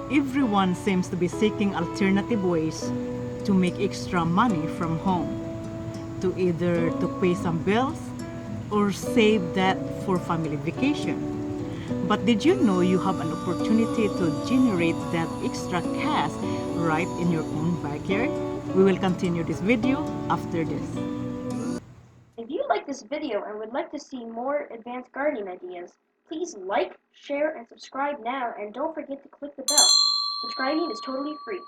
Everyone seems to be seeking alternative ways to make extra money from home, to either to pay some bills or save that for family vacation. But did you know you have an opportunity to generate that extra cash right in your own backyard? We will continue this video after this. If you like this video and would like to see more advanced gardening ideas, please like, share, and subscribe now, and don't forget to click the bell. Subscribing is totally free.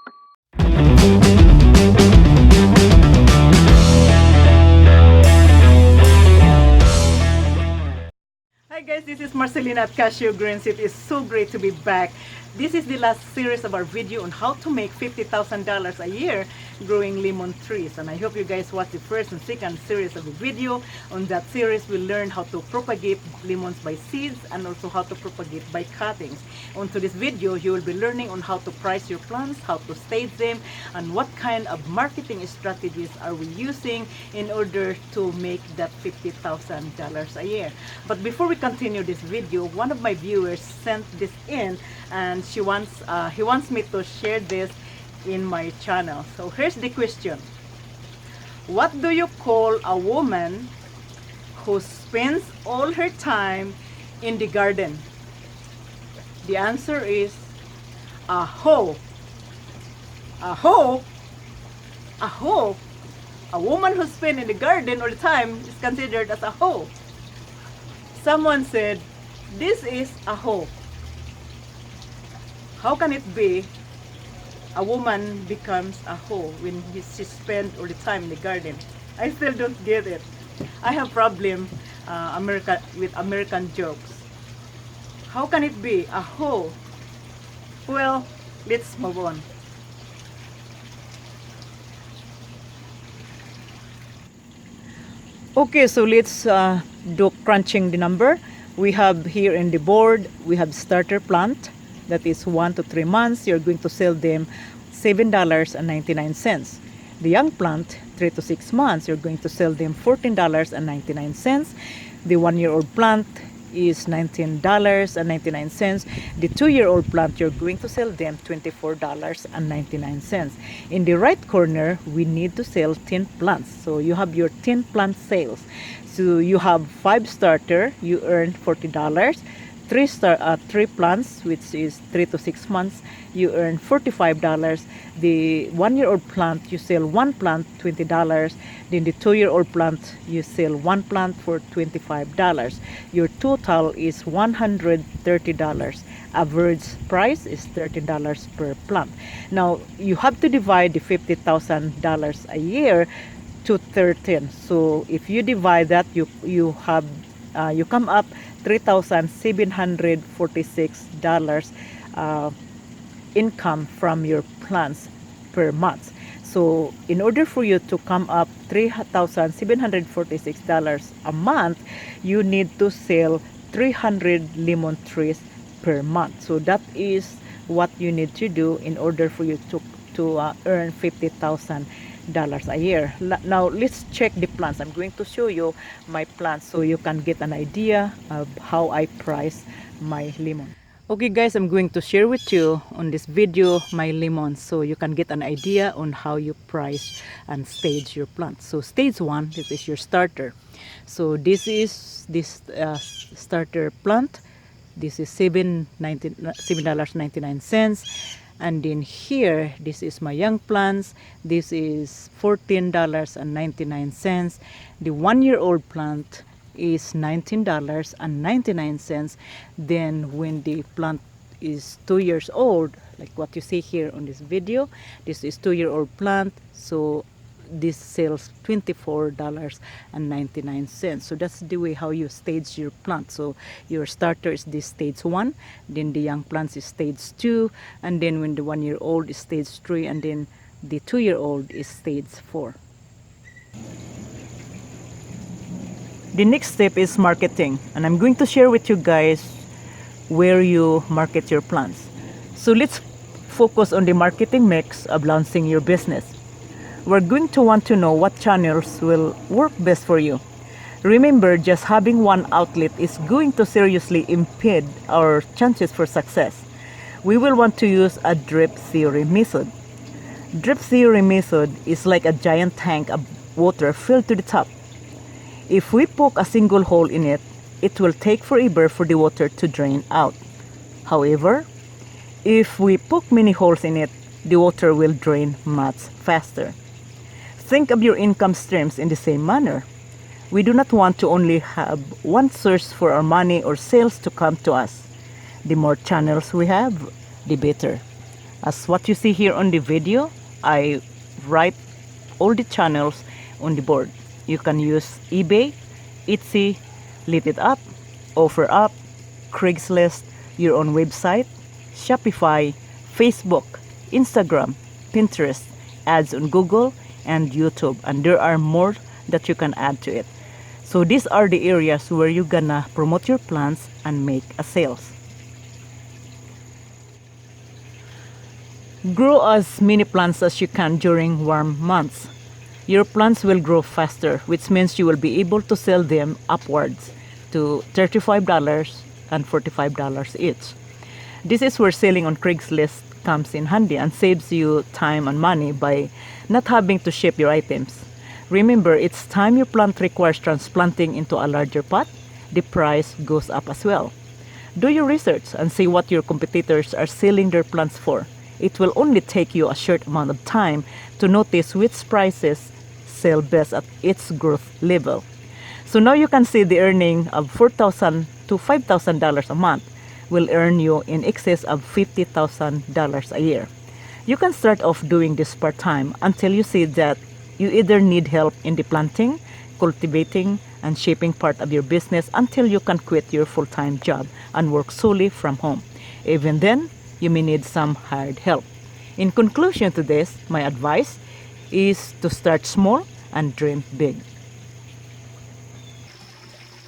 Hi guys, this is Marcelina at Cashew Greens. It is so great to be back. This is the last series of our video on how to make $50,000 a year growing lemon trees. And I hope you guys watch the first and second series of the video. On that series, we'll learn how to propagate lemons by seeds and also how to propagate by cuttings. On to this video, you will be learning on how to price your plants, how to stage them, and what kind of marketing strategies are we using in order to make that $50,000 a year. But before we continue this video, one of my viewers sent this in and he wants me to share this in my channel. So here's the question: what do you call a woman who spends all her time in the garden? The answer is a hoe. A hoe? A hoe? A woman who spends in the garden all the time is considered as a hoe. Someone said, this is a hoe. How can it be a woman becomes a hoe when she spends all the time in the garden? I still don't get it. I have problem with American jokes. How can it be a hoe? Well, let's move on. Okay, so let's do crunching the number. We have here in the board, we have starter plant. That is 1 to 3 months. You're going to sell them $7.99. The young plant, 3 to 6 months, you're going to sell them $14.99. The 1-year-old plant is $19.99. The 2-year-old plant, you're going to sell them $24.99. In the right corner, we need to sell 10 plants. So you have your 10 plant sales. So you have 5 starter, you earn $40. 3 plants, which is 3 to 6 months, you earn $45. The 1-year-old plant, you sell 1 plant, $20. Then the 2-year-old plant, you sell 1 plant for $25. Your total is $130. Average price is $13 per plant. Now you have to divide the $50,000 a year to 13. So if you divide that, you come up $3,746 income from your plants per month. So in order for you to come up $3,746 a month, you need to sell 300 lemon trees per month. So that is what you need to do in order for you to earn $50,000 a year. Now let's check the plants. I'm going to show you my plants so you can get an idea of how I price my lemon. Okay guys, I'm going to share with you on this video my lemons so you can get an idea on how you price and stage your plants. So stage 1, this is your starter. So this is this starter plant. This is $7.99. And then here, this is my young plants. This is $14.99. The 1-year-old plant is $19.99. Then when the plant is 2 years old, like what you see here on this video, this is 2-year-old plant. So this sells $24.99. So that's the way how you stage your plant. So your starter is this stage 1, then the young plants is stage 2, and then when the 1-year-old is stage 3, and then the 2-year-old is stage 4. The next step is marketing, and I'm going to share with you guys where you market your plants. So let's focus on the marketing mix of launching your business. We're going to want to know what channels will work best for you. Remember, just having one outlet is going to seriously impede our chances for success. we will want to use a drip theory method. Drip theory method is like a giant tank of water filled to the top. If we poke a single hole in it, it will take forever for the water to drain out. However, if we poke many holes in it, the water will drain much faster. Think of your income streams in the same manner. We do not want to only have one source for our money or sales to come to us. The more channels we have, the better. As what you see here on the video, I write all the channels on the board. You can use eBay, Etsy, Lit It Up, OfferUp, Craigslist, your own website, Shopify, Facebook, Instagram, Pinterest, ads on Google, and YouTube. And there are more that you can add to it. So these are the areas where you're gonna promote your plants and make a sales. Grow as many plants as you can during warm months. Your plants will grow faster, which means you will be able to sell them upwards to $35 and $45 each. This is where selling on Craigslist comes in handy and saves you time and money by not having to ship your items. Remember, each time your plant requires transplanting into a larger pot, the price goes up as well. Do your research and see what your competitors are selling their plants for. It will only take you a short amount of time to notice which prices sell best at its growth level. So now you can see the earning of $4,000 to $5,000 a month will earn you in excess of $50,000 a year. You can start off doing this part-time until you see that you either need help in the planting, cultivating, and shaping part of your business until you can quit your full-time job and work solely from home. Even then, you may need some hired help. In conclusion to this, my advice is to start small and dream big.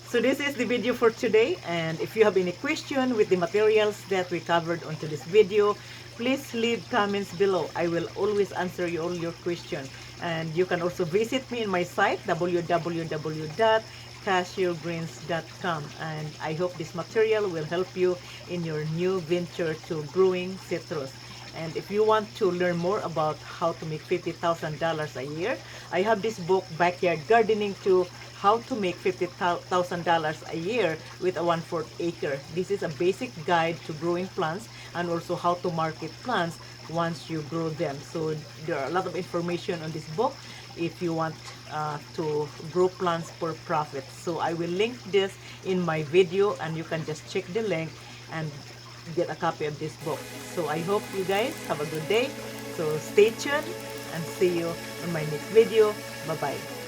So this is the video for today, and if you have any question with the materials that we covered onto this video, please leave comments below. I will always answer all your questions. And you can also visit me in my site www.cashewgreens.com, and I hope this material will help you in your new venture to growing citrus. And if you want to learn more about how to make $50,000 a year, I have this book, Backyard Gardening to How to Make $50,000 a Year with a 1/4 acre. This is a basic guide to growing plants and also how to market plants once you grow them. So there are a lot of information on this book if you want to grow plants for profit. So I will link this in my video, and you can just check the link and get a copy of this book. So I hope you guys have a good day. So stay tuned and see you on my next video. Bye bye.